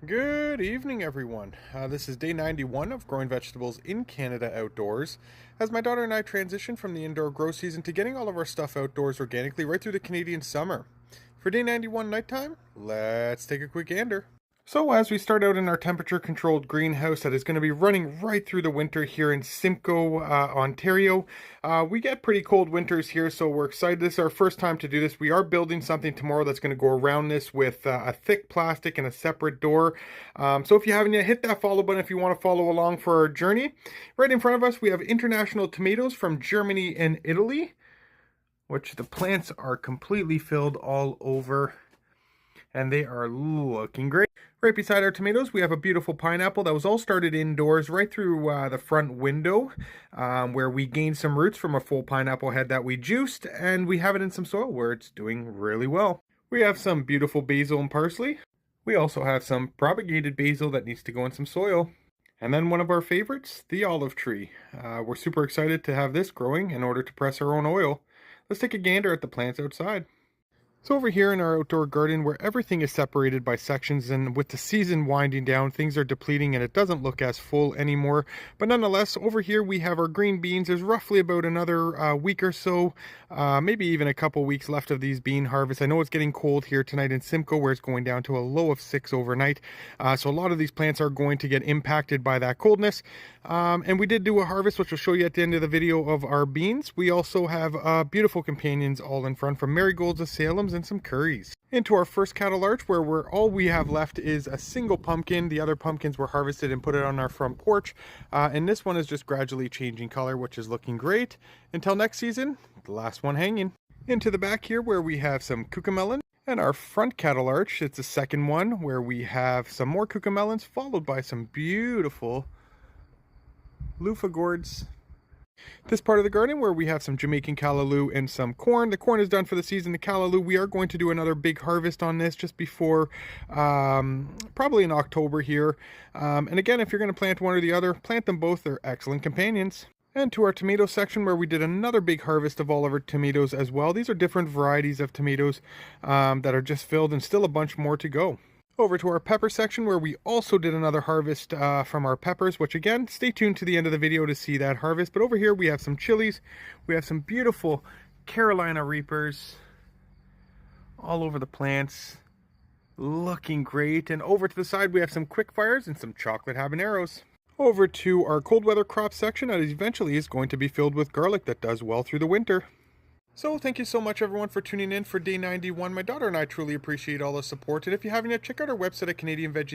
Good evening, everyone. This is day 91 of growing vegetables in Canada outdoors. As my daughter and I transition from the indoor grow season to getting all of our stuff outdoors organically right through the Canadian summer. For day 91 nighttime, let's take a quick gander. So as we start out in our temperature controlled greenhouse that is going to be running right through the winter here in Simcoe, Ontario, we get pretty cold winters here, so we're excited. This is our first time to do this. We are building something tomorrow that's going to go around this with a thick plastic and a separate door. So if you haven't yet, hit that follow button if you want to follow along for our journey. Right in front of us, we have international tomatoes from Germany and Italy, which the plants are completely filled all over, and they are looking great. Right beside our tomatoes, we have a beautiful pineapple that was all started indoors right through the front window, where we gained some roots from a full pineapple head that we juiced, and we have it in some soil where it's doing really well. We have some beautiful basil and parsley. We also have some propagated basil that needs to go in some soil. And then one of our favorites, the olive tree. We're super excited to have this growing in order to press our own oil. Let's take a gander at the plants outside. So over here in our outdoor garden, where everything is separated by sections, and with the season winding down, things are depleting and it doesn't look as full anymore. But nonetheless, over here we have our green beans. There's roughly about another week or so, maybe even a couple weeks left of these bean harvests. I know it's getting cold here tonight in Simcoe, where it's going down to a low of 6 overnight. So a lot of these plants are going to get impacted by that coldness. And we did do a harvest, which I'll show you at the end of the video, of our beans. We also have beautiful companions all in front, from marigolds to Salems and some curries. Into our first cattle arch, where all we have left is a single pumpkin. The other pumpkins were harvested and put it on our front porch. And this one is just gradually changing color, which is looking great. Until next season, the last one hanging. Into the back here, where we have some cucamelon. And our front cattle arch, it's the second one, where we have some more cucamelons, followed by some beautiful loofah gourds. This part of the garden, where we have some Jamaican callaloo and some corn. The corn is done for the season. The callaloo, we are going to do another big harvest on this just before, probably in October here. And again, if you're going to plant one or the other, plant them both. They're excellent companions. And to our tomato section, where we did another big harvest of all of our tomatoes as well. These are different varieties of tomatoes that are just filled, and still a bunch more to go. Over to our pepper section, where we also did another harvest from our peppers, which again, stay tuned to the end of the video to see that harvest. But over here we have some chilies. We have some beautiful Carolina Reapers all over the plants, looking great. And over to the side we have some quick fires and some chocolate habaneros. Over to our cold weather crop section, that eventually is going to be filled with garlic that does well through the winter. So thank you so much, everyone, for tuning in for day 91. My daughter and I truly appreciate all the support. And if you haven't yet, check out our website at Canadian Veggies.